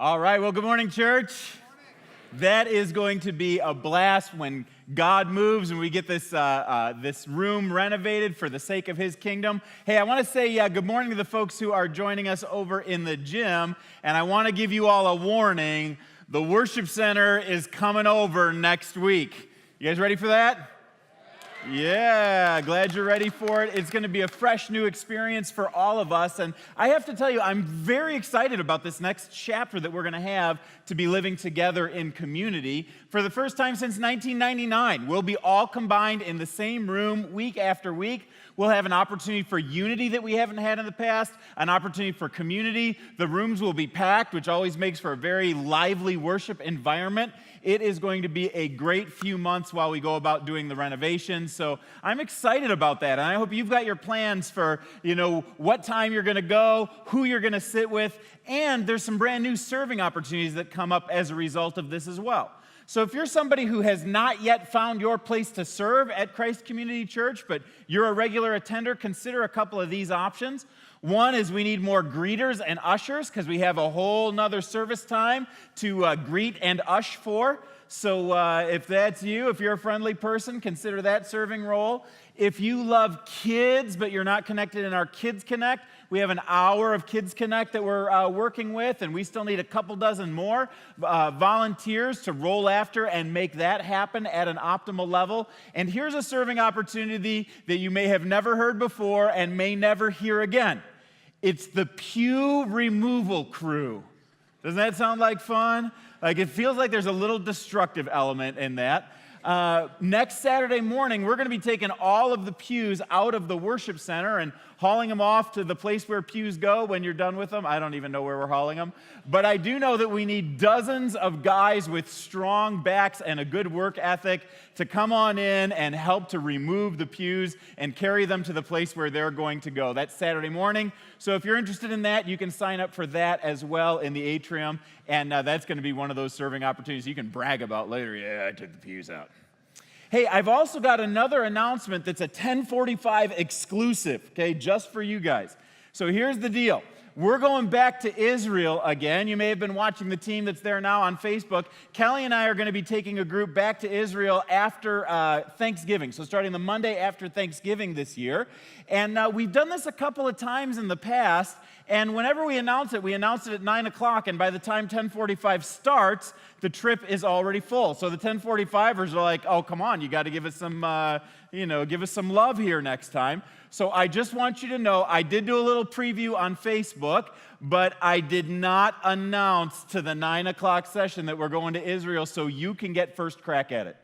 All right, well, good morning, church. That is going to be a blast when God moves and we get this room renovated for the sake of His kingdom. Hey, I want to say good morning to the folks who are joining us over in the gym, and I want to give you all a warning. The worship center is coming over next week. You guys ready for that? Yeah, glad you're ready for it. It's going to be a fresh new experience for all of us. And I have to tell you, I'm very excited about this next chapter that we're going to have to be living together in community. For the first time since 1999, we'll be all combined in the same room week after week. We'll have an opportunity for unity that we haven't had in the past, an opportunity for community. The rooms will be packed, which always makes for a very lively worship environment. It is going to be a great few months while we go about doing the renovations. So I'm excited about that. And I hope you've got your plans for, what time you're going to go, who you're going to sit with. And there's some brand new serving opportunities that come up as a result of this as well. So if you're somebody who has not yet found your place to serve at Christ Community Church, but you're a regular attender, consider a couple of these options. One is we need more greeters and ushers because we have a whole nother service time to greet and ush for. So if that's you, if you're a friendly person, consider that serving role. If you love kids, but you're not connected in our Kids Connect, we have an hour of Kids Connect that we're working with, and we still need a couple dozen more volunteers to roll after and make that happen at an optimal level. And here's a serving opportunity that you may have never heard before and may never hear again. It's the pew removal crew. Doesn't that sound like fun? It feels like there's a little destructive element in that. Next Saturday morning, we're going to be taking all of the pews out of the worship center and hauling them off to the place where pews go when you're done with them. I don't even know where we're hauling them. But I do know that we need dozens of guys with strong backs and a good work ethic to come on in and help to remove the pews and carry them to the place where they're going to go. That's Saturday morning. So if you're interested in that, you can sign up for that as well in the atrium. And that's going to be one of those serving opportunities you can brag about later. Yeah, I took the pews out. Hey, I've also got another announcement that's a 1045 exclusive, okay, just for you guys. So here's the deal. We're going back to Israel again. You may have been watching the team that's there now on Facebook. Kelly and I are going to be taking a group back to Israel after Thanksgiving, so starting the Monday after Thanksgiving this year. And we've done this a couple of times in the past, and whenever we announce it at 9 o'clock, and by the time 1045 starts, the trip is already full. So the 1045ers are like, oh, come on, you got to give us some, give us some love here next time. So I just want you to know, I did do a little preview on Facebook, but I did not announce to the 9 o'clock session that we're going to Israel so you can get first crack at it.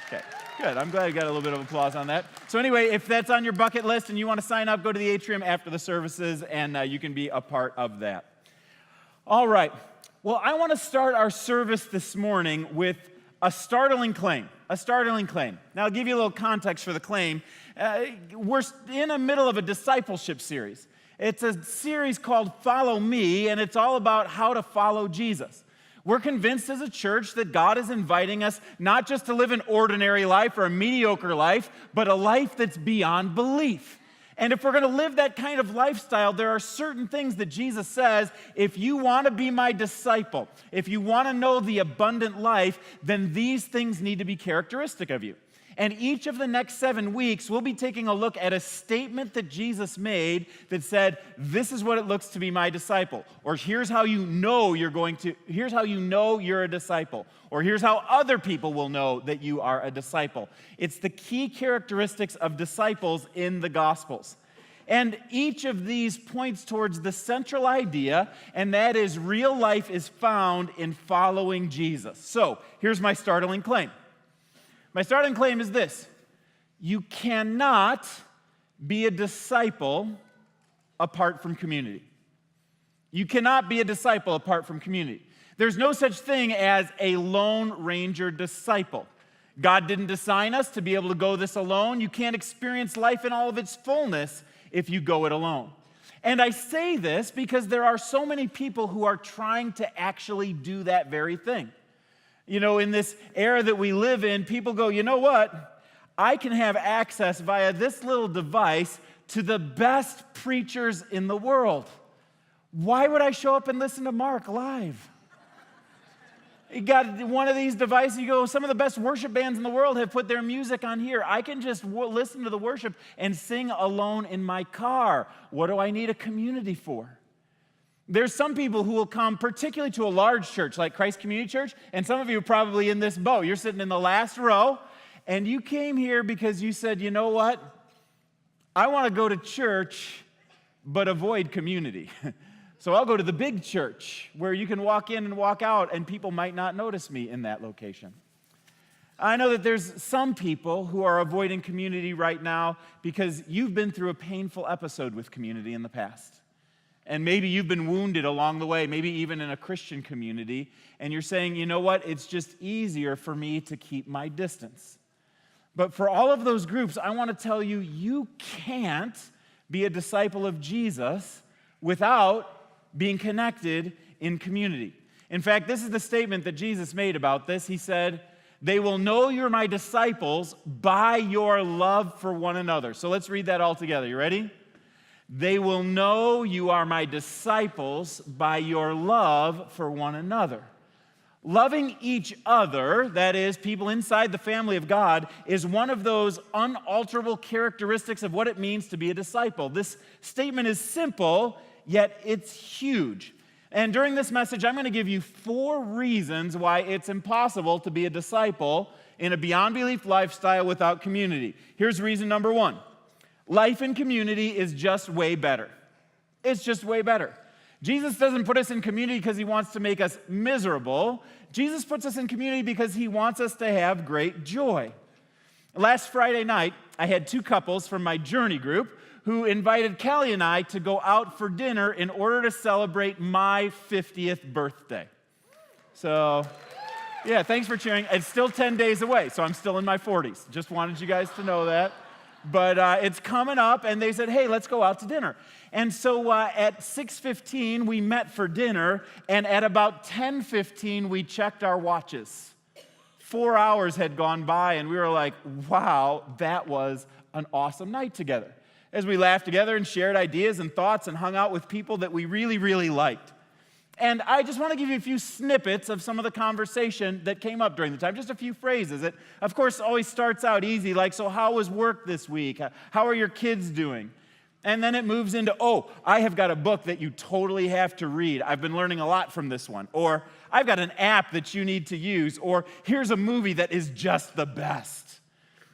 Okay, good. I'm glad you got a little bit of applause on that. So anyway, if that's on your bucket list and you want to sign up, go to the atrium after the services, and you can be a part of that. All right. Well, I want to start our service this morning with a startling claim. A startling claim. Now, I'll give you a little context for the claim. We're in the middle of a discipleship series. It's a series called Follow Me, and it's all about how to follow Jesus. We're convinced as a church that God is inviting us not just to live an ordinary life or a mediocre life, but a life that's beyond belief. And if we're going to live that kind of lifestyle, there are certain things that Jesus says, if you want to be my disciple, if you want to know the abundant life, then these things need to be characteristic of you. And each of the next 7 weeks, we'll be taking a look at a statement that Jesus made that said, this is what it looks to be my disciple. Or here's how you know you're a disciple. Or here's how other people will know that you are a disciple. It's the key characteristics of disciples in the Gospels. And each of these points towards the central idea, and that is real life is found in following Jesus. So here's my startling claim. My starting claim is this: you cannot be a disciple apart from community. You cannot be a disciple apart from community. There's no such thing as a Lone Ranger disciple. God didn't design us to be able to go this alone. You can't experience life in all of its fullness if you go it alone. And I say this because there are so many people who are trying to actually do that very thing. In this era that we live in, people go, you know what? I can have access via this little device to the best preachers in the world. Why would I show up and listen to Mark live? You got one of these devices, you go, some of the best worship bands in the world have put their music on here. I can just listen to the worship and sing alone in my car. What do I need a community for? There's some people who will come particularly to a large church like Christ Community Church, and some of you are probably in this boat. You're sitting in the last row, and you came here because you said, you know what? I want to go to church, but avoid community. So I'll go to the big church where you can walk in and walk out and people might not notice me in that location. I know that there's some people who are avoiding community right now because you've been through a painful episode with community in the past. And maybe you've been wounded along the way, maybe even in a Christian community, and you're saying, you know what, it's just easier for me to keep my distance. But for all of those groups, I want to tell you, you can't be a disciple of Jesus without being connected in community. In fact, this is the statement that Jesus made about this. He said, "They will know you're my disciples by your love for one another." So let's read that all together. You ready? They will know you are my disciples by your love for one another. Loving each other, that is, people inside the family of God, is one of those unalterable characteristics of what it means to be a disciple. This statement is simple, yet it's huge. And during this message, I'm going to give you 4 reasons why it's impossible to be a disciple in a beyond belief lifestyle without community. Here's reason number 1. Life in community is just way better. It's just way better. Jesus doesn't put us in community because he wants to make us miserable. Jesus puts us in community because he wants us to have great joy. Last Friday night, I had 2 couples from my Journey group who invited Kelly and I to go out for dinner in order to celebrate my 50th birthday. So, yeah, thanks for cheering. It's still 10 days away, so I'm still in my 40s. Just wanted you guys to know that. But it's coming up, and they said, hey, let's go out to dinner. And so at 6:15, we met for dinner, and at about 10:15, we checked our watches. 4 hours had gone by, and we were like, wow, that was an awesome night together. As we laughed together and shared ideas and thoughts and hung out with people that we really, really liked. And I just want to give you a few snippets of some of the conversation that came up during the time, just a few phrases. It, of course, always starts out easy, like, so how was work this week? How are your kids doing? And then it moves into, oh, I have got a book that you totally have to read. I've been learning a lot from this one. Or, I've got an app that you need to use. Or, here's a movie that is just the best.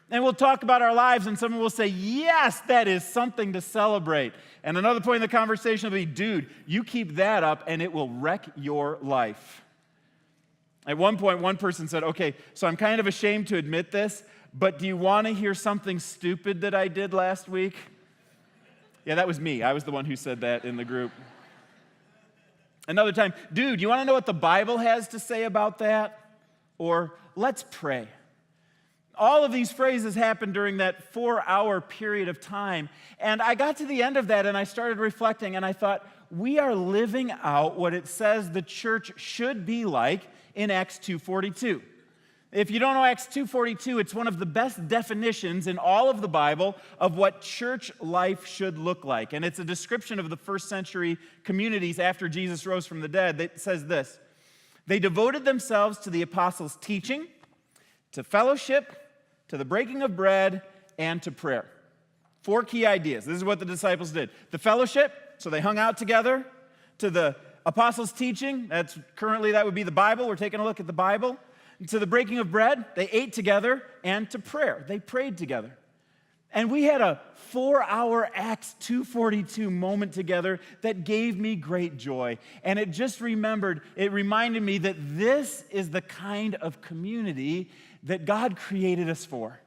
And we'll talk about our lives, and someone will say, yes, that is something to celebrate. And another point in the conversation will be, dude, you keep that up, and it will wreck your life. At one point, one person said, okay, so I'm kind of ashamed to admit this, but do you want to hear something stupid that I did last week? Yeah, that was me. I was the one who said that in the group. Another time, dude, you want to know what the Bible has to say about that? Or, let's pray. All of these phrases happened during that 4-hour period of time. And I got to the end of that and I started reflecting and I thought, we are living out what it says the church should be like in Acts 2:42. If you don't know Acts 2:42, it's one of the best definitions in all of the Bible of what church life should look like. And it's a description of the first century communities after Jesus rose from the dead that says this: they devoted themselves to the apostles' teaching, to fellowship, to the breaking of bread, and to prayer. 4 key ideas. This is what the disciples did. The fellowship, so they hung out together. To the apostles' teaching, that would be the Bible. We're taking a look at the Bible. To the breaking of bread, they ate together. And to prayer, they prayed together. And we had a 4-hour Acts 2:42 moment together that gave me great joy. And it reminded me that this is the kind of community that God created us for.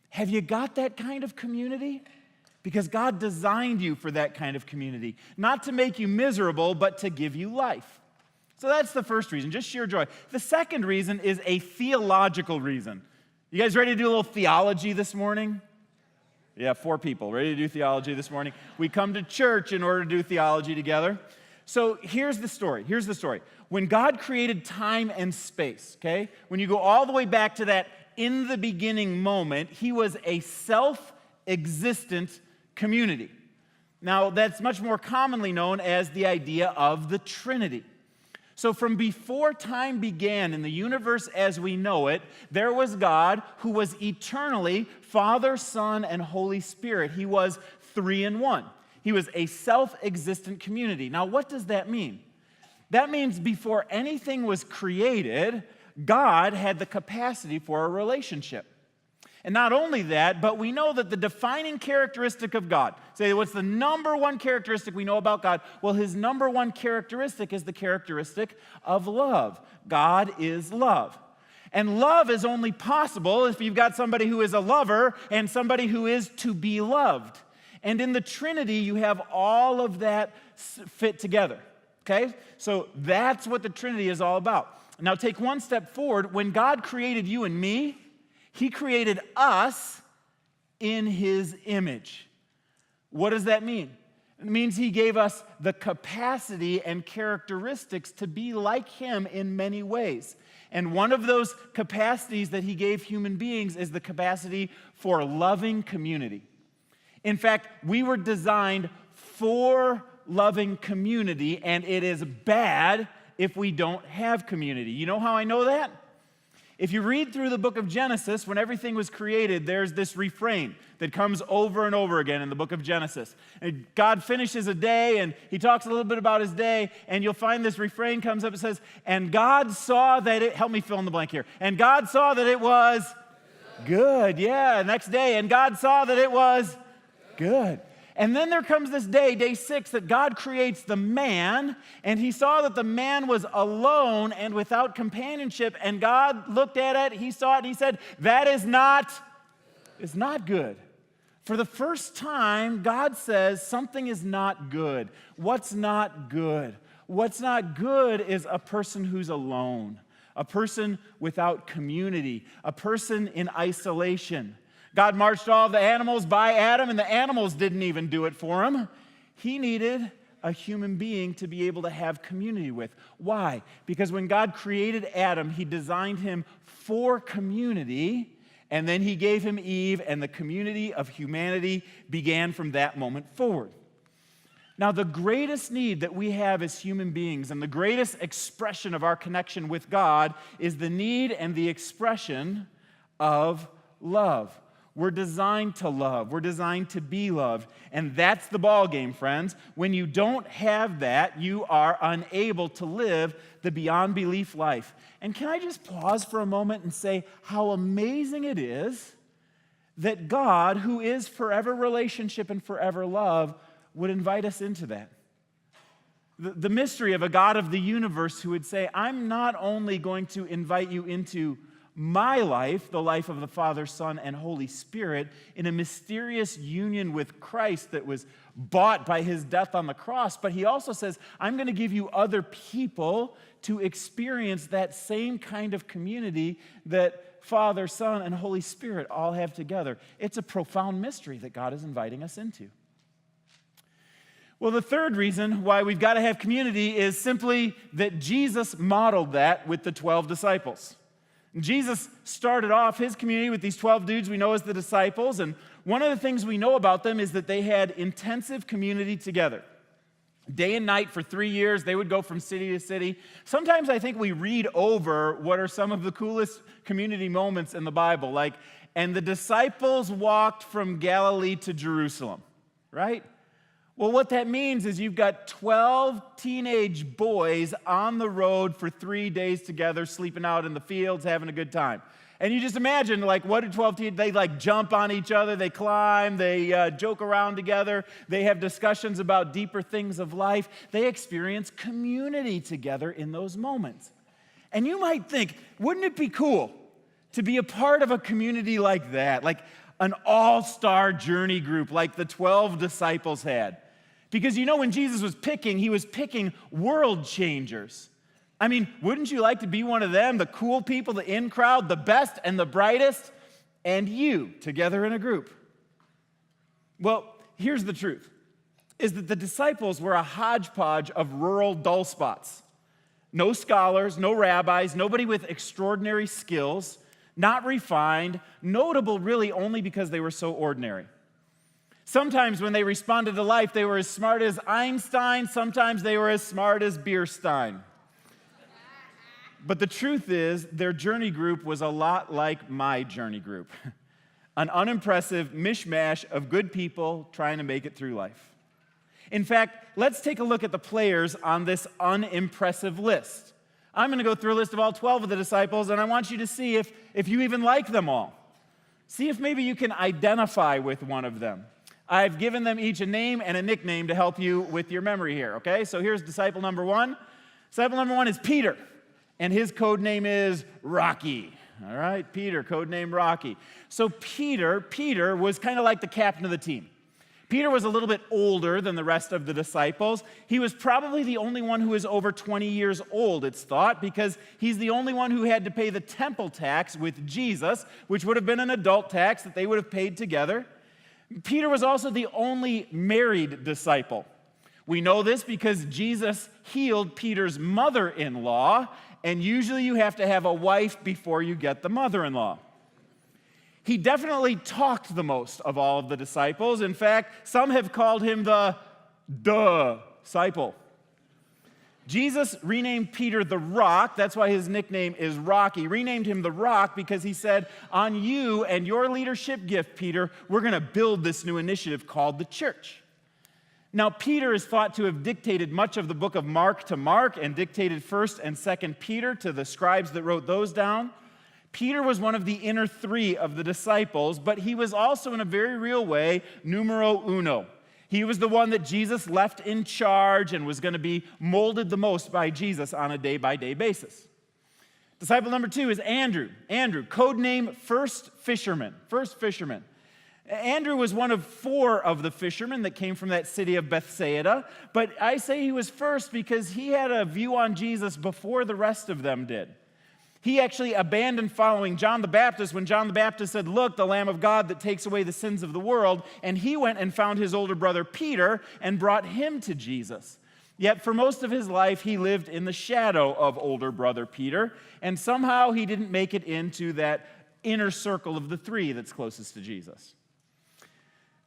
Have you got that kind of community? Because God designed you for that kind of community. Not to make you miserable, but to give you life. So that's the first reason, just sheer joy. The second reason is a theological reason. You guys ready to do a little theology this morning? Yeah, 4 people ready to do theology this morning. We come to church in order to do theology together. So here's the story. When God created time and space, okay, when you go all the way back to that in the beginning moment, he was a self-existent community. Now, that's much more commonly known as the idea of the Trinity. So from before time began in the universe as we know it, there was God who was eternally Father, Son, and Holy Spirit. He was three in one. He was a self-existent community. Now, what does that mean? That means before anything was created, God had the capacity for a relationship. And not only that, but we know that the defining characteristic of God, say, what's the number one characteristic we know about God? Well, his number one characteristic is the characteristic of love. God is love. And love is only possible if you've got somebody who is a lover and somebody who is to be loved. And in the Trinity, you have all of that fit together, okay? So that's what the Trinity is all about. Now take one step forward. When God created you and me, he created us in his image. What does that mean? It means he gave us the capacity and characteristics to be like him in many ways. And one of those capacities that he gave human beings is the capacity for loving community. In fact, we were designed for loving community, and it is bad if we don't have community. You know how I know that? If you read through the book of Genesis, when everything was created, there's this refrain that comes over and over again in the book of Genesis. And God finishes a day, and he talks a little bit about his day, and you'll find this refrain comes up and says, and God saw that it, help me fill in the blank here, and God saw that it was good. Yeah, next day, and God saw that it was good. And then there comes this day, day 6, that God creates the man, and he saw that the man was alone and without companionship, and God looked at it, he saw it, and he said, that is not good. For the first time, God says something is not good. What's not good? What's not good is a person who's alone, a person without community, a person in isolation. God marched all the animals by Adam, and the animals didn't even do it for him. He needed a human being to be able to have community with. Why? Because when God created Adam, he designed him for community, and then he gave him Eve, and the community of humanity began from that moment forward. Now, the greatest need that we have as human beings, and the greatest expression of our connection with God, is the need and the expression of love. We're designed to love. We're designed to be loved. And that's the ball game, friends. When you don't have that, you are unable to live the beyond belief life. And can I just pause for a moment and say how amazing it is that God, who is forever relationship and forever love, would invite us into that. The mystery of a God of the universe who would say, I'm not only going to invite you into my life, the life of the Father, Son, and Holy Spirit, in a mysterious union with Christ that was bought by his death on the cross, but he also says, I'm going to give you other people to experience that same kind of community that Father, Son, and Holy Spirit all have together. It's a profound mystery that God is inviting us into. Well, the third reason why we've got to have community is simply that Jesus modeled that with the 12 disciples. Jesus started off his community with these 12 dudes we know as the disciples, and one of the things we know about them is that they had intensive community together. Day and night for 3 years, they would go from city to city. Sometimes I think we read over what are some of the coolest community moments in the Bible, like, and the disciples walked from Galilee to Jerusalem, right? Well, what that means is you've got 12 teenage boys on the road for 3 days together, sleeping out in the fields, having a good time. And you just imagine, like, what do 12 teens, they like jump on each other, they climb, they joke around together, they have discussions about deeper things of life. They experience community together in those moments. And you might think, wouldn't it be cool to be a part of a community like that, like an all-star journey group like the 12 disciples had? Because you know, when Jesus was picking, he was picking world changers. I mean, wouldn't you like to be one of them, the cool people, the in crowd, the best and the brightest, and you together in a group? Well, here's the truth, is that the disciples were a hodgepodge of rural dull spots. No scholars, no rabbis, nobody with extraordinary skills, not refined, notable really only because they were so ordinary. Sometimes when they responded to life, they were as smart as Einstein. Sometimes they were as smart as Bierstein. But the truth is, their journey group was a lot like my journey group. An unimpressive mishmash of good people trying to make it through life. In fact, let's take a look at the players on this unimpressive list. I'm going to go through a list of all 12 of the disciples, and I want you to see if you even like them all. See if maybe you can identify with one of them. I've given them each a name and a nickname to help you with your memory here, okay? So here's disciple number one. Disciple number one is Peter, and his code name is Rocky. All right, Peter, code name Rocky. So Peter was kind of like the captain of the team. Peter was a little bit older than the rest of the disciples. He was probably the only one who was over 20 years old, it's thought, because he's the only one who had to pay the temple tax with Jesus, which would have been an adult tax that they would have paid together. Peter was also the only married disciple. We know this because Jesus healed Peter's mother-in-law, and usually you have to have a wife before you get the mother-in-law. He definitely talked the most of all of the disciples. In fact, some have called him the disciple. Jesus renamed Peter the Rock. That's why his nickname is Rocky. Renamed him the Rock because he said, on you and your leadership gift, Peter, we're going to build this new initiative called the church. Now, Peter is thought to have dictated much of the book of Mark to Mark and dictated 1st and 2nd Peter to the scribes that wrote those down. Peter was one of the inner three of the disciples, but he was also, in a very real way, numero uno. He was the one that Jesus left in charge and was going to be molded the most by Jesus on a day-by-day basis. Disciple number two is Andrew. Andrew, code name First Fisherman. Andrew was one of 4 of the fishermen that came from that city of Bethsaida, but I say he was first because he had a view on Jesus before the rest of them did. He actually abandoned following John the Baptist when John the Baptist said, look, the Lamb of God that takes away the sins of the world, and he went and found his older brother Peter and brought him to Jesus. Yet for most of his life, he lived in the shadow of older brother Peter, and somehow he didn't make it into that inner circle of the 3 that's closest to Jesus.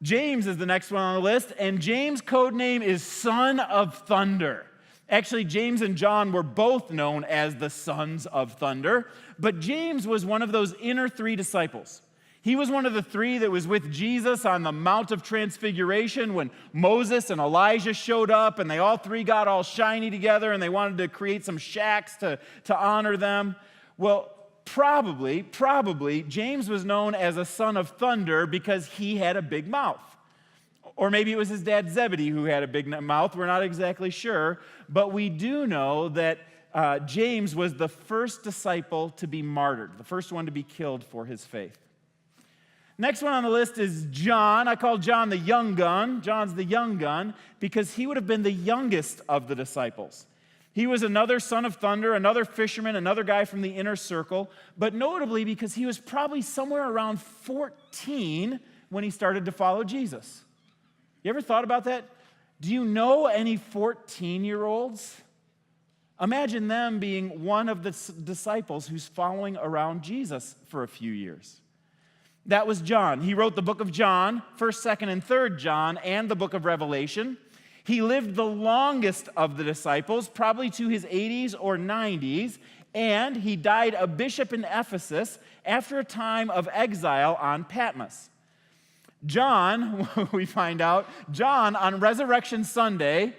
James is the next one on the list, and James' code name is Son of Thunder. Actually, James and John were both known as the sons of thunder, but James was one of those inner 3 disciples. He was one of the 3 that was with Jesus on the Mount of Transfiguration when Moses and Elijah showed up, and they all 3 got all shiny together, and they wanted to create some shacks to honor them. Well, probably, James was known as a son of thunder because he had a big mouth. Or maybe it was his dad Zebedee who had a big mouth. We're not exactly sure. But we do know that James was the first disciple to be martyred, the first one to be killed for his faith. Next one on the list is John. I call John the young gun. John's the young gun because he would have been the youngest of the disciples. He was another son of thunder, another fisherman, another guy from the inner circle, but notably because he was probably somewhere around 14 when he started to follow Jesus. You ever thought about that? Do you know any 14-year-olds? Imagine them being one of the disciples who's following around Jesus for a few years. That was John. He wrote the book of John, 1st, 2nd, and 3rd John, and the book of Revelation. He lived the longest of the disciples, probably to his 80s or 90s, and he died a bishop in Ephesus after a time of exile on Patmos. John, we find out, John on Resurrection Sunday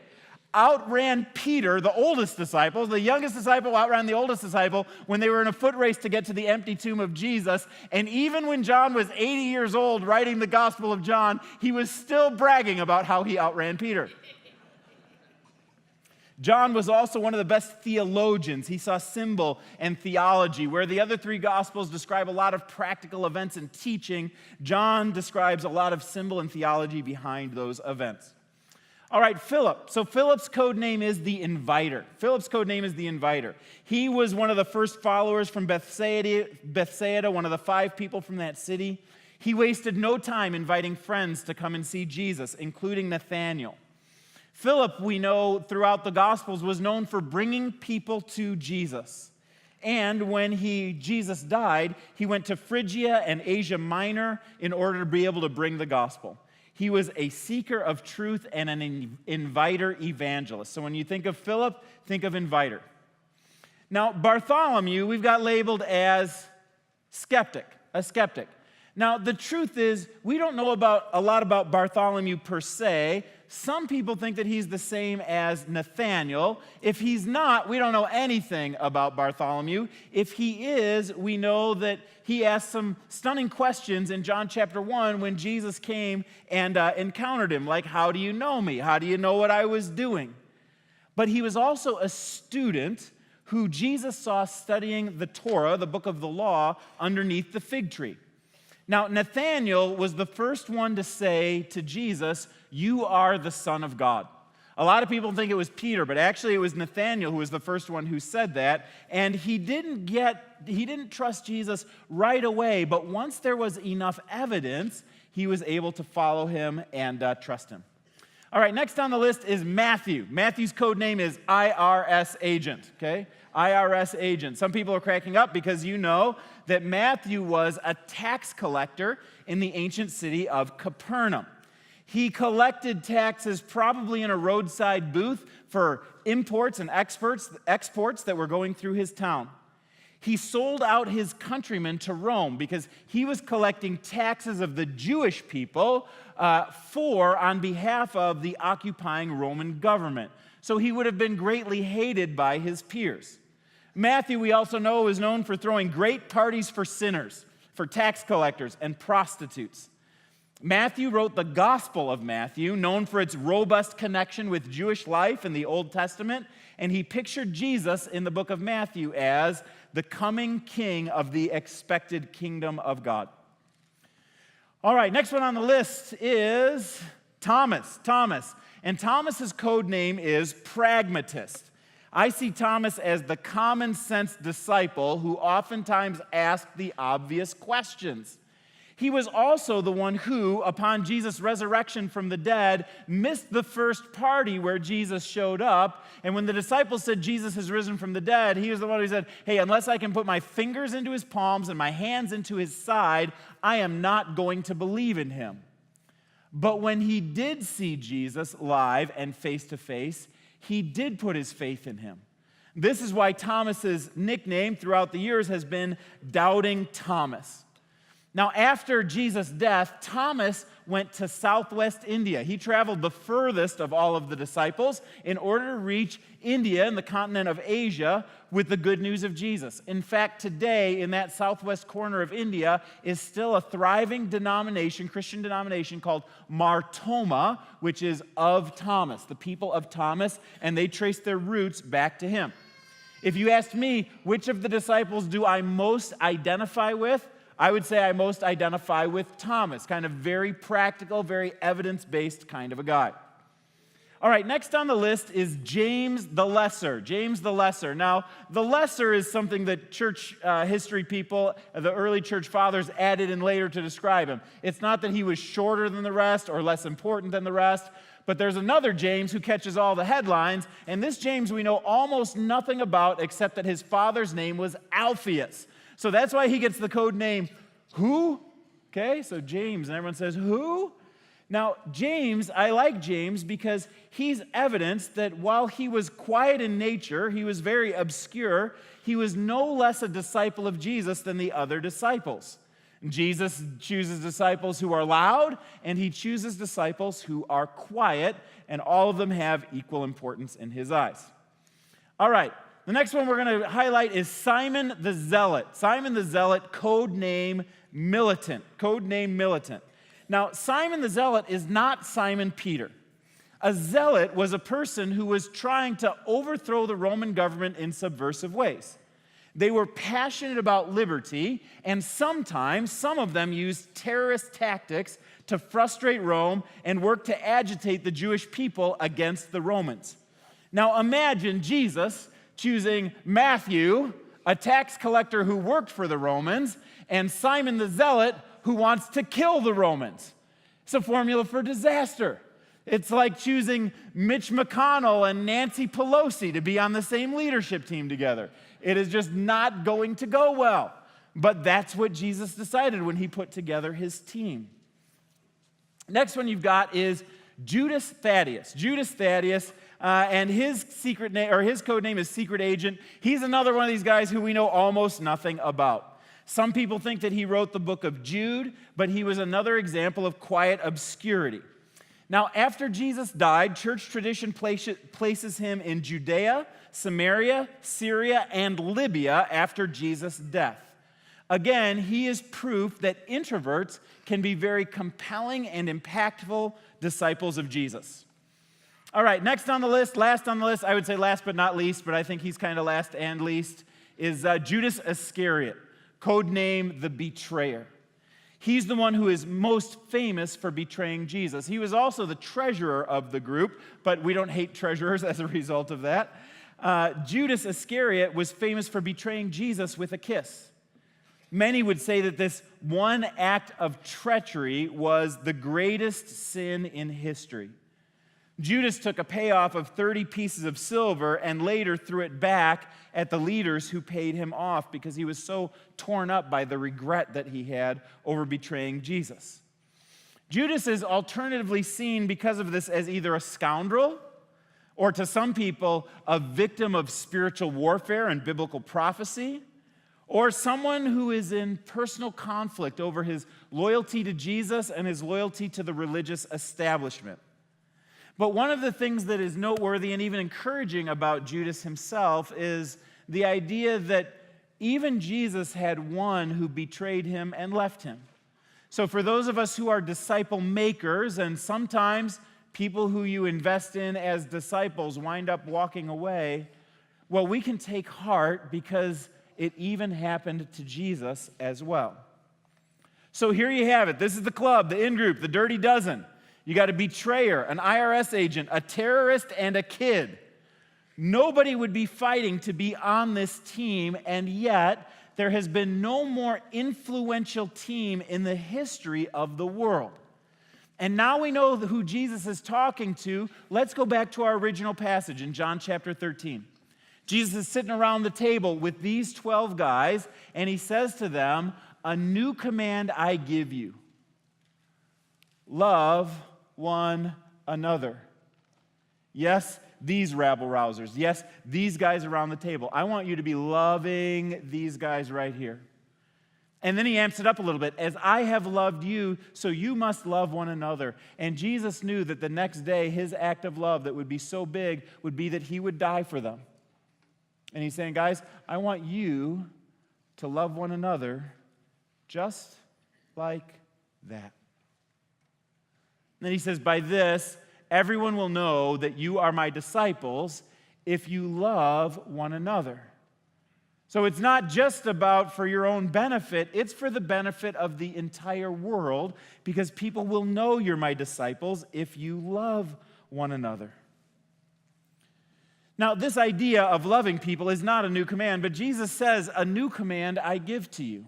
outran Peter, the oldest disciple. The youngest disciple outran the oldest disciple when they were in a foot race to get to the empty tomb of Jesus. And even when John was 80 years old writing the Gospel of John, he was still bragging about how he outran Peter. John was also one of the best theologians. He saw symbol and theology. Where the other 3 Gospels describe a lot of practical events and teaching, John describes a lot of symbol and theology behind those events. All right, Philip. So Philip's code name is the Inviter. He was one of the first followers from Bethsaida, one of the 5 people from that city. He wasted no time inviting friends to come and see Jesus, including Nathanael. Philip, we know throughout the Gospels, was known for bringing people to Jesus. And when Jesus died, he went to Phrygia and Asia Minor in order to be able to bring the gospel. He was a seeker of truth and an inviter evangelist. So when you think of Philip, think of inviter. Now, Bartholomew, we've got labeled as a skeptic. Now, the truth is, we don't know a lot about Bartholomew per se. Some people think that he's the same as Nathaniel. If he's not, we don't know anything about Bartholomew. If he is, we know that he asked some stunning questions in John chapter 1 when Jesus came and encountered him, like, how do you know me? How do you know what I was doing? But he was also a student who Jesus saw studying the Torah, the book of the law, underneath the fig tree. Now, Nathanael was the first one to say to Jesus, "You are the Son of God." A lot of people think it was Peter, but actually it was Nathanael who was the first one who said that. And he didn't trust Jesus right away, but once there was enough evidence, he was able to follow him and trust him. All right, next on the list is Matthew. Matthew's code name is IRS agent, okay? IRS agent. Some people are cracking up because you know that Matthew was a tax collector in the ancient city of Capernaum. He collected taxes probably in a roadside booth for imports and exports that were going through his town. He sold out his countrymen to Rome because he was collecting taxes of the Jewish people on behalf of the occupying Roman government. So he would have been greatly hated by his peers. Matthew, we also know, is known for throwing great parties for sinners, for tax collectors and prostitutes. Matthew wrote the Gospel of Matthew, known for its robust connection with Jewish life in the Old Testament, and he pictured Jesus in the book of Matthew as the coming king of the expected kingdom of God. All right, next one on the list is Thomas. And Thomas's code name is Pragmatist. I see Thomas as the common sense disciple who oftentimes asked the obvious questions. He was also the one who, upon Jesus' resurrection from the dead, missed the first party where Jesus showed up. And when the disciples said Jesus has risen from the dead, he was the one who said, "Hey, unless I can put my fingers into his palms and my hands into his side, I am not going to believe in him." But when he did see Jesus live and face to face, he did put his faith in him. This is why Thomas's nickname throughout the years has been Doubting Thomas. Now, after Jesus' death, Thomas went to southwest India. He traveled the furthest of all of the disciples in order to reach India and the continent of Asia with the good news of Jesus. In fact, today, in that southwest corner of India, is still a thriving denomination, Christian denomination called Mar Thoma, which is of Thomas, the people of Thomas, and they trace their roots back to him. If you asked me, which of the disciples do I most identify with? I would say I most identify with Thomas, kind of very practical, very evidence-based kind of a guy. All right, next on the list is James the Lesser. James the Lesser. Now, the Lesser is something that church history people, the early church fathers, added in later to describe him. It's not that he was shorter than the rest or less important than the rest, but there's another James who catches all the headlines, and this James we know almost nothing about except that his father's name was Alphaeus. So that's why he gets the code name, who? Okay, so James, and everyone says, who? Now, James, I like James because he's evidence that while he was quiet in nature, he was very obscure, he was no less a disciple of Jesus than the other disciples. Jesus chooses disciples who are loud, and he chooses disciples who are quiet, and all of them have equal importance in his eyes. All right. The next one we're going to highlight is Simon the Zealot. Simon the Zealot, code name Militant. Code name Militant. Now, Simon the Zealot is not Simon Peter. A zealot was a person who was trying to overthrow the Roman government in subversive ways. They were passionate about liberty, and sometimes some of them used terrorist tactics to frustrate Rome and work to agitate the Jewish people against the Romans. Now, imagine Jesus choosing Matthew, a tax collector who worked for the Romans, and Simon the Zealot, who wants to kill the Romans. It's a formula for disaster. It's like choosing Mitch McConnell and Nancy Pelosi to be on the same leadership team together. It is just not going to go well. But that's what Jesus decided when he put together his team. Next one you've got is Judas Thaddeus. Judas Thaddeus, and his secret name or his code name is Secret Agent. He's another one of these guys who we know almost nothing about. Some people think that he wrote the book of Jude, but he was another example of quiet obscurity. Now, after Jesus died, church tradition places him in Judea, Samaria, Syria, and Libya after Jesus' death. Again, he is proof that introverts can be very compelling and impactful disciples of Jesus. All right, next on the list, last on the list, I would say last but not least, but I think he's kind of last and least, is Judas Iscariot, code name the Betrayer. He's the one who is most famous for betraying Jesus. He was also the treasurer of the group, but we don't hate treasurers as a result of that. Judas Iscariot was famous for betraying Jesus with a kiss. Many would say that this one act of treachery was the greatest sin in history. Judas took a payoff of 30 pieces of silver and later threw it back at the leaders who paid him off because he was so torn up by the regret that he had over betraying Jesus. Judas is alternatively seen because of this as either a scoundrel or, to some people, a victim of spiritual warfare and biblical prophecy, or someone who is in personal conflict over his loyalty to Jesus and his loyalty to the religious establishment. But one of the things that is noteworthy and even encouraging about Judas himself is the idea that even Jesus had one who betrayed him and left him. So for those of us who are disciple makers, and sometimes people who you invest in as disciples wind up walking away, well, we can take heart because it even happened to Jesus as well. So here you have it. This is the club, the in-group, the Dirty Dozen. You got a betrayer, an IRS agent, a terrorist, and a kid. Nobody would be fighting to be on this team, and yet there has been no more influential team in the history of the world. And now we know who Jesus is talking to. Let's go back to our original passage in John chapter 13. Jesus is sitting around the table with these 12 guys, and he says to them, "A new command I give you. Love one another." Yes, these rabble-rousers. Yes, these guys around the table. I want you to be loving these guys right here. And then he amps it up a little bit. "As I have loved you, so you must love one another." And Jesus knew that the next day, his act of love that would be so big would be that he would die for them. And he's saying, guys, I want you to love one another just like that. And then he says, "By this, everyone will know that you are my disciples if you love one another." So it's not just about for your own benefit, it's for the benefit of the entire world, because people will know you're my disciples if you love one another. Now, this idea of loving people is not a new command, but Jesus says, "A new command I give to you."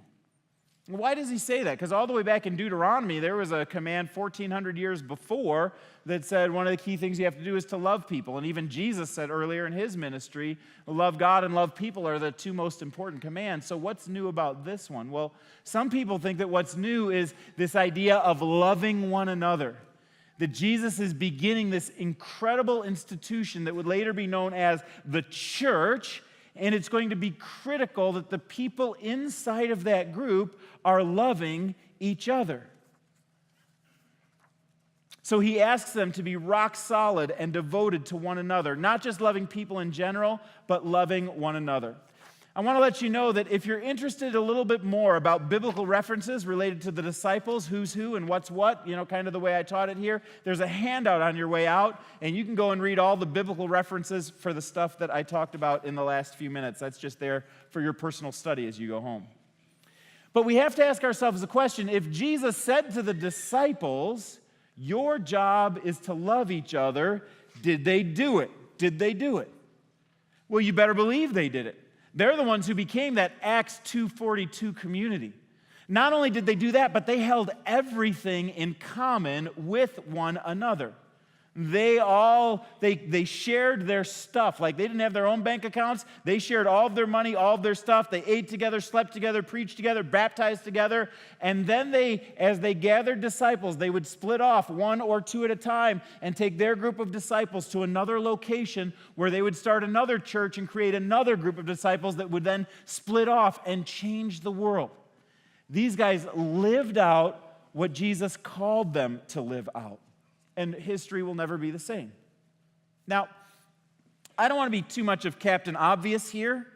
Why does he say that? Because all the way back in Deuteronomy, there was a command 1,400 years before that said one of the key things you have to do is to love people. And even Jesus said earlier in his ministry, love God and love people are the two most important commands. So what's new about this one? Well, some people think that what's new is this idea of loving one another. That Jesus is beginning this incredible institution that would later be known as the church, and it's going to be critical that the people inside of that group are loving each other. So he asks them to be rock solid and devoted to one another, not just loving people in general, but loving one another. I want to let you know that if you're interested a little bit more about biblical references related to the disciples, who's who and what's what, kind of the way I taught it here, there's a handout on your way out, and you can go and read all the biblical references for the stuff that I talked about in the last few minutes. That's just there for your personal study as you go home. But we have to ask ourselves the question, if Jesus said to the disciples, your job is to love each other, did they do it? Did they do it? Well, you better believe they did it. They're the ones who became that Acts 2:42 community. Not only did they do that, but they held everything in common with one another. They shared their stuff. Like, they didn't have their own bank accounts. They shared all of their money, all of their stuff. They ate together, slept together, preached together, baptized together. And then as they gathered disciples, they would split off one or two at a time and take their group of disciples to another location where they would start another church and create another group of disciples that would then split off and change the world. These guys lived out what Jesus called them to live out. And history will never be the same. Now, I don't want to be too much of Captain Obvious here,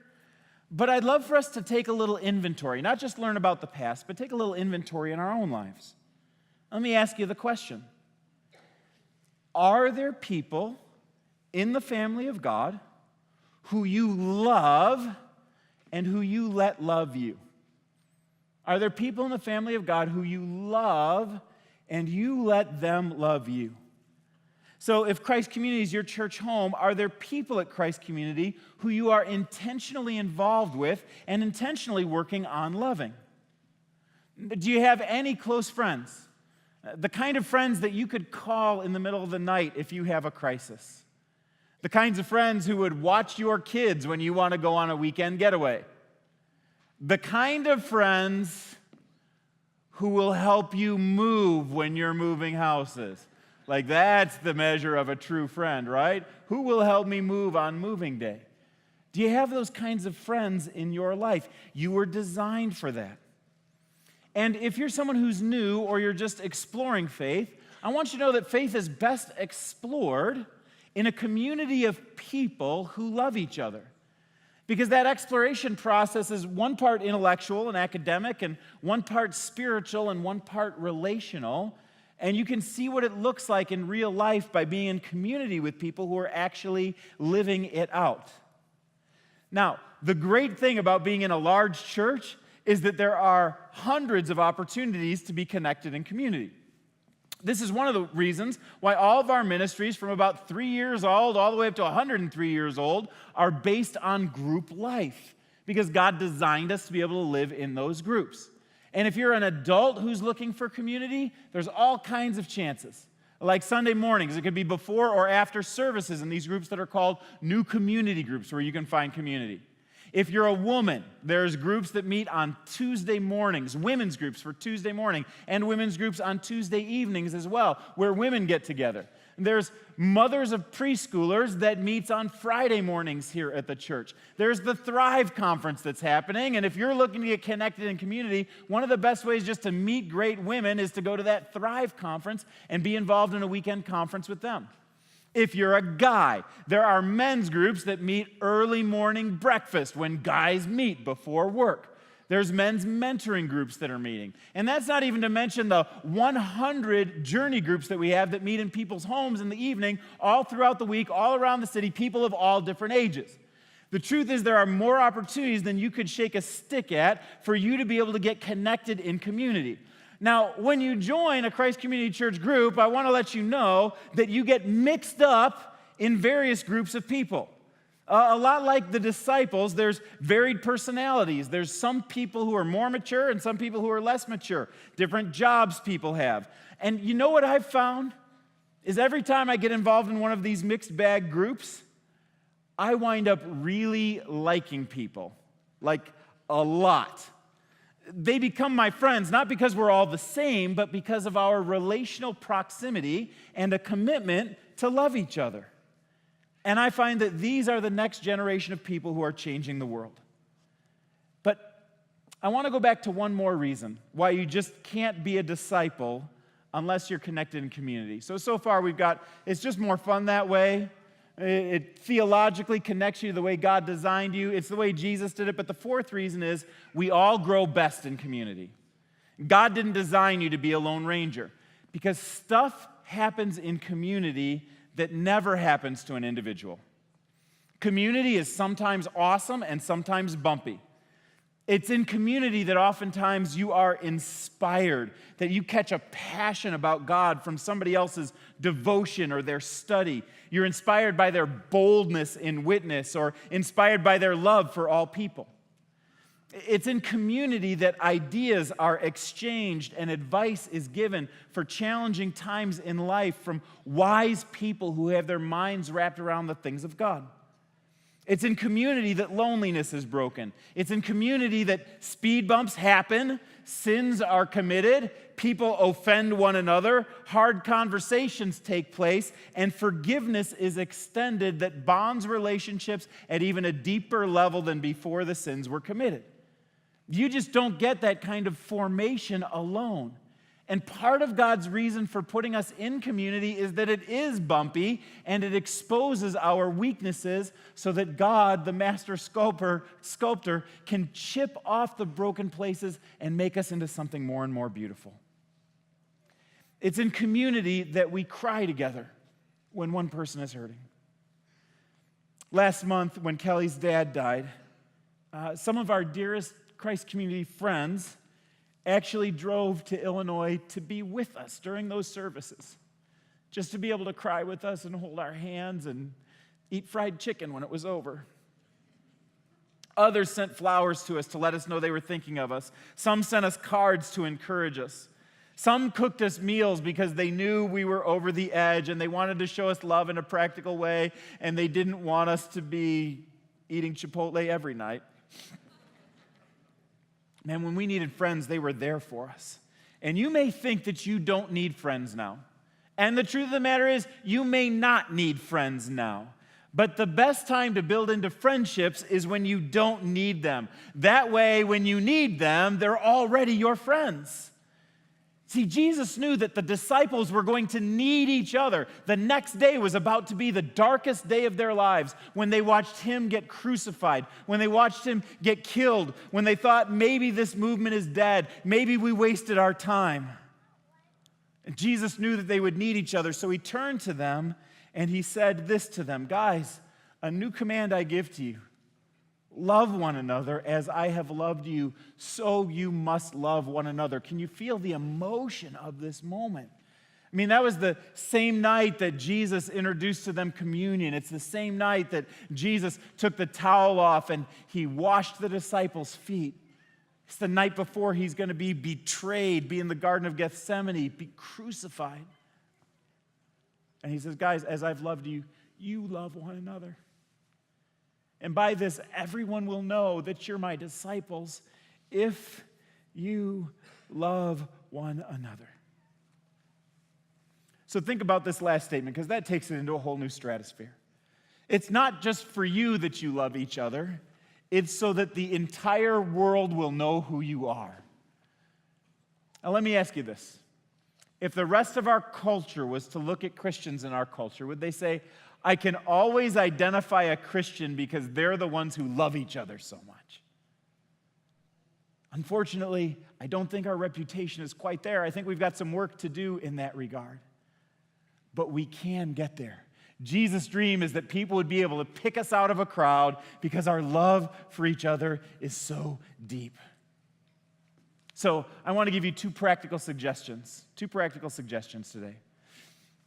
but I'd love for us to take a little inventory, not just learn about the past, but take a little inventory in our own lives. Let me ask you the question. Are there people in the family of God who you love and who you let love you? Are there people in the family of God who you love and you let them love you? So if Christ Community is your church home, are there people at Christ Community who you are intentionally involved with and intentionally working on loving? Do you have any close friends? The kind of friends that you could call in the middle of the night if you have a crisis. The kinds of friends who would watch your kids when you want to go on a weekend getaway. The kind of friends who will help you move when you're moving houses. Like, that's the measure of a true friend, right? Who will help me move on moving day? Do you have those kinds of friends in your life? You were designed for that. And if you're someone who's new or you're just exploring faith, I want you to know that faith is best explored in a community of people who love each other. Because that exploration process is one part intellectual and academic, and one part spiritual and one part relational. And you can see what it looks like in real life by being in community with people who are actually living it out. Now, the great thing about being in a large church is that there are hundreds of opportunities to be connected in community. This is one of the reasons why all of our ministries from about 3 years old all the way up to 103 years old are based on group life, because God designed us to be able to live in those groups. And if you're an adult who's looking for community, there's all kinds of chances. Like Sunday mornings, it could be before or after services in these groups that are called new community groups where you can find community. If you're a woman, there's groups that meet on Tuesday mornings, women's groups for Tuesday morning, and women's groups on Tuesday evenings as well, where women get together. There's mothers of preschoolers that meets on Friday mornings here at the church. There's the Thrive Conference that's happening, and if you're looking to get connected in community, one of the best ways just to meet great women is to go to that Thrive Conference and be involved in a weekend conference with them. If you're a guy, there are men's groups that meet early morning breakfast when guys meet before work. There's men's mentoring groups that are meeting. And that's not even to mention the 100 journey groups that we have that meet in people's homes in the evening, all throughout the week, all around the city, people of all different ages. The truth is there are more opportunities than you could shake a stick at for you to be able to get connected in community. Now, when you join a Christ Community Church group, I want to let you know that you get mixed up in various groups of people. A lot like the disciples, there's varied personalities. There's some people who are more mature and some people who are less mature. Different jobs people have. And you know what I've found? Is every time I get involved in one of these mixed bag groups, I wind up really liking people. Like, a lot. They become my friends, not because we're all the same, but because of our relational proximity and a commitment to love each other. And I find that these are the next generation of people who are changing the world. But I want to go back to one more reason why you just can't be a disciple unless you're connected in community. So far we've got, it's just more fun that way. It theologically connects you to the way God designed you. It's the way Jesus did it. But the fourth reason is we all grow best in community. God didn't design you to be a lone ranger, because stuff happens in community that never happens to an individual. Community is sometimes awesome and sometimes bumpy. It's in community that oftentimes you are inspired, that you catch a passion about God from somebody else's devotion or their study. You're inspired by their boldness in witness or inspired by their love for all people. It's in community that ideas are exchanged and advice is given for challenging times in life from wise people who have their minds wrapped around the things of God. It's in community that loneliness is broken. It's in community that speed bumps happen, sins are committed, people offend one another, hard conversations take place, and forgiveness is extended that bonds relationships at even a deeper level than before the sins were committed. You just don't get that kind of formation alone. And part of God's reason for putting us in community is that it is bumpy and it exposes our weaknesses so that God, the master sculptor, can chip off the broken places and make us into something more and more beautiful. It's in community that we cry together when one person is hurting. Last month, when Kelly's dad died, some of our dearest Christ community friends actually drove to Illinois to be with us during those services, just to be able to cry with us and hold our hands and eat fried chicken when it was over. Others sent flowers to us to let us know they were thinking of us. Some sent us cards to encourage us. Some cooked us meals because they knew we were over the edge and they wanted to show us love in a practical way, and they didn't want us to be eating Chipotle every night. Man, when we needed friends, they were there for us. And you may think that you don't need friends now. And the truth of the matter is, you may not need friends now. But the best time to build into friendships is when you don't need them. That way, when you need them, they're already your friends. See, Jesus knew that the disciples were going to need each other. The next day was about to be the darkest day of their lives when they watched him get crucified, when they watched him get killed, when they thought maybe this movement is dead, maybe we wasted our time. And Jesus knew that they would need each other, so he turned to them and he said this to them, guys, a new command I give to you. Love one another as I have loved you, so you must love one another. Can you feel the emotion of this moment? I mean, that was the same night that Jesus introduced to them communion. It's the same night that Jesus took the towel off and he washed the disciples' feet. It's the night before he's going to be betrayed, be in the Garden of Gethsemane, be crucified. And he says, guys, as I've loved you, you love one another. And by this, everyone will know that you're my disciples if you love one another. So think about this last statement, because that takes it into a whole new stratosphere. It's not just for you that you love each other. It's so that the entire world will know who you are. Now, let me ask you this. If the rest of our culture was to look at Christians in our culture, would they say, I can always identify a Christian because they're the ones who love each other so much? Unfortunately, I don't think our reputation is quite there. I think we've got some work to do in that regard. But we can get there. Jesus' dream is that people would be able to pick us out of a crowd because our love for each other is so deep. So I want to give you two practical suggestions today.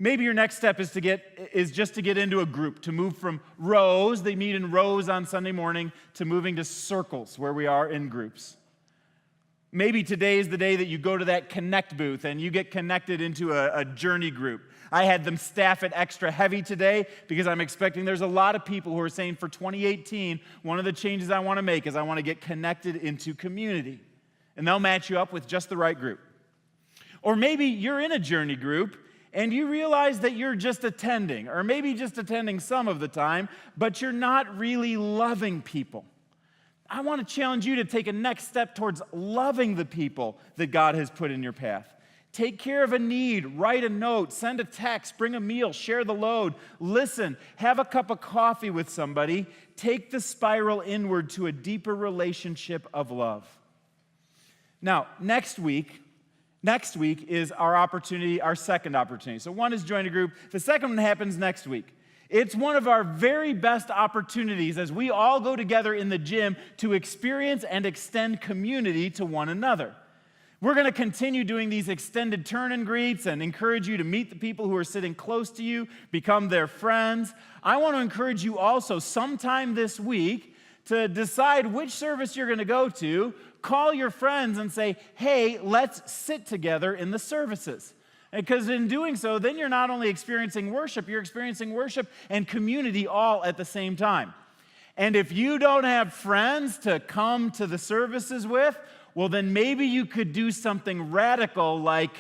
Maybe your next step is just to get into a group, to move from rows, they meet in rows on Sunday morning, to moving to circles where we are in groups. Maybe today is the day that you go to that Connect booth and you get connected into a journey group. I had them staff it extra heavy today because I'm expecting there's a lot of people who are saying for 2018, one of the changes I want to make is I want to get connected into community. And they'll match you up with just the right group. Or maybe you're in a journey group and you realize that you're just attending, or maybe just attending some of the time, but you're not really loving people. I want to challenge you to take a next step towards loving the people that God has put in your path. Take care of a need, write a note, send a text, bring a meal, share the load, listen, have a cup of coffee with somebody. Take the spiral inward to a deeper relationship of love. Now, next week is our opportunity, our second opportunity. So one is join a group. The second one happens next week. It's one of our very best opportunities as we all go together in the gym to experience and extend community to one another. We're going to continue doing these extended turn and greets and encourage you to meet the people who are sitting close to you, become their friends. I want to encourage you also sometime this week to decide which service you're going to go to, call your friends and say, hey, let's sit together in the services. Because in doing so, then you're not only experiencing worship, you're experiencing worship and community all at the same time. And if you don't have friends to come to the services with, well, then maybe you could do something radical like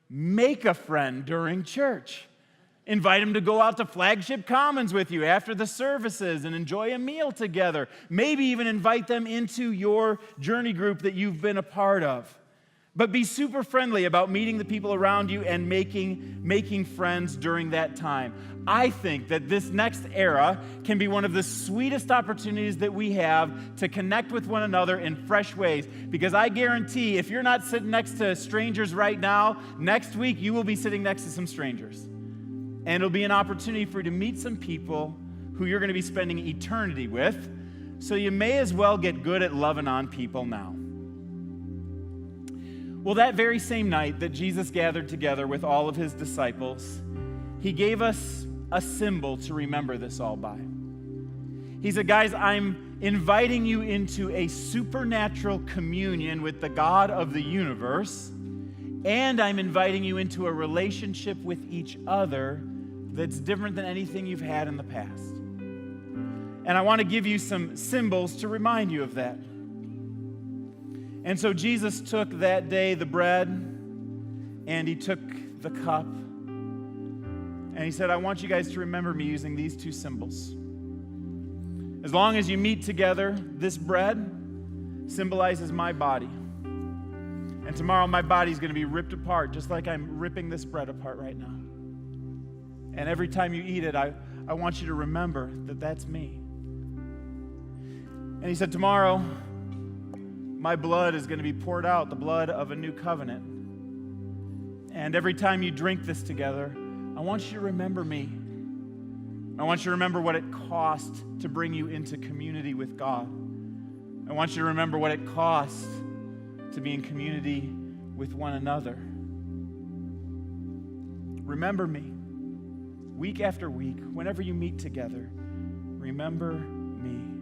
make a friend during church. Invite them to go out to Flagship Commons with you after the services and enjoy a meal together. Maybe even invite them into your journey group that you've been a part of. But be super friendly about meeting the people around you and making friends during that time. I think that this next era can be one of the sweetest opportunities that we have to connect with one another in fresh ways. Because I guarantee if you're not sitting next to strangers right now, next week you will be sitting next to some strangers. And it'll be an opportunity for you to meet some people who you're going to be spending eternity with. So you may as well get good at loving on people now. Well, that very same night that Jesus gathered together with all of his disciples, he gave us a symbol to remember this all by. He said, guys, I'm inviting you into a supernatural communion with the God of the universe, and I'm inviting you into a relationship with each other that's different than anything you've had in the past. And I want to give you some symbols to remind you of that. And so Jesus took that day the bread, and he took the cup, and he said, I want you guys to remember me using these two symbols. As long as you meet together, this bread symbolizes my body. And tomorrow my body's going to be ripped apart, just like I'm ripping this bread apart right now. And every time you eat it, I want you to remember that that's me. And he said, tomorrow, my blood is going to be poured out, the blood of a new covenant. And every time you drink this together, I want you to remember me. I want you to remember what it cost to bring you into community with God. I want you to remember what it cost to be in community with one another. Remember me. Week after week, whenever you meet together, remember me.